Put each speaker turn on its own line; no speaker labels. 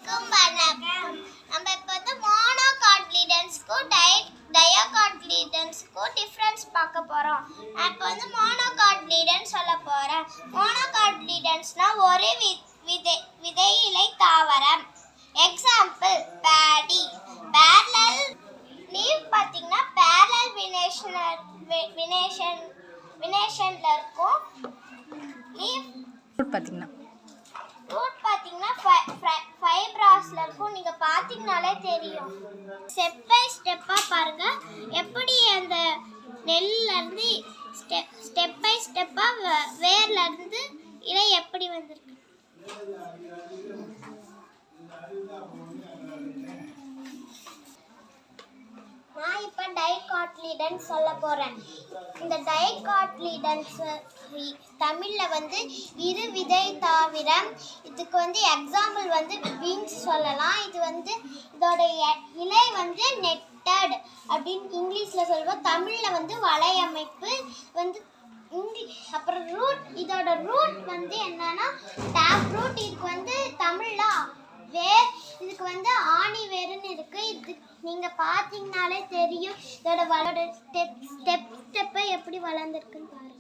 அனைவருக்கும் வணக்கம். நம்ம இப்போ வந்து மோனோகாட்லிடன்ஸ்க்கும் டயோகாட்லிடன்ஸ்க்கும் டிஃப்ரென்ஸ் பார்க்க போகிறோம். நான் இப்போ வந்து மோனோகாட்லிடன்ஸ் சொல்ல போகிறேன். மோனோகாட்லிடன்ஸ்னால் ஒரு விதையிலை தாவரம். எக்ஸாம்பிள் பேடி. பேரலல் லீவ் பார்த்தீங்கன்னா பேரலல் வினேஷன்ல இருக்கும். லீவ்
பார்த்தீங்கன்னா
ரூட் பார்த்தீங்கன்னா ஃபைப்ராஸ்ல இருக்கும். நீங்க பார்த்தீங்கனாலே தெரியும். ஸ்டெப் பை ஸ்டெப்பா பாருங்க எப்படி அந்த நெல்ல இருந்து ஸ்டெப் பை ஸ்டெப்பா வேர்ல இருந்து இலை எப்படி வந்திருக்கு. நான் இப்போ டைகாட்லிடன்ஸ் சொல்ல போகிறேன். இந்த டைகாட்லிடன்ஸ் தமிழில் வந்து இரு விதை தாவரம். இதுக்கு வந்து எக்ஸாம்பிள் வந்து பீன்ஸ் சொல்லலாம். இது வந்து இதோட இலை வந்து நெட்டட் அப்படின்னு இங்கிலீஷில் சொல்லுவோம். தமிழில் வந்து வலையமைப்பு வந்து அப்புறம் ரூட். இதோட ரூட் வந்து என்னன்னா டேப் ரூட். இதுக்கு வந்து தமிழில் வேர். இதுக்கு வந்து ஆணி வேருன்னு இருக்கு. இது நீங்க பாத்தீங்கனாலே தெரியும் இதோட ஸ்டெப்பை எப்படி வளர்ந்துருக்குன்னு பாருங்க.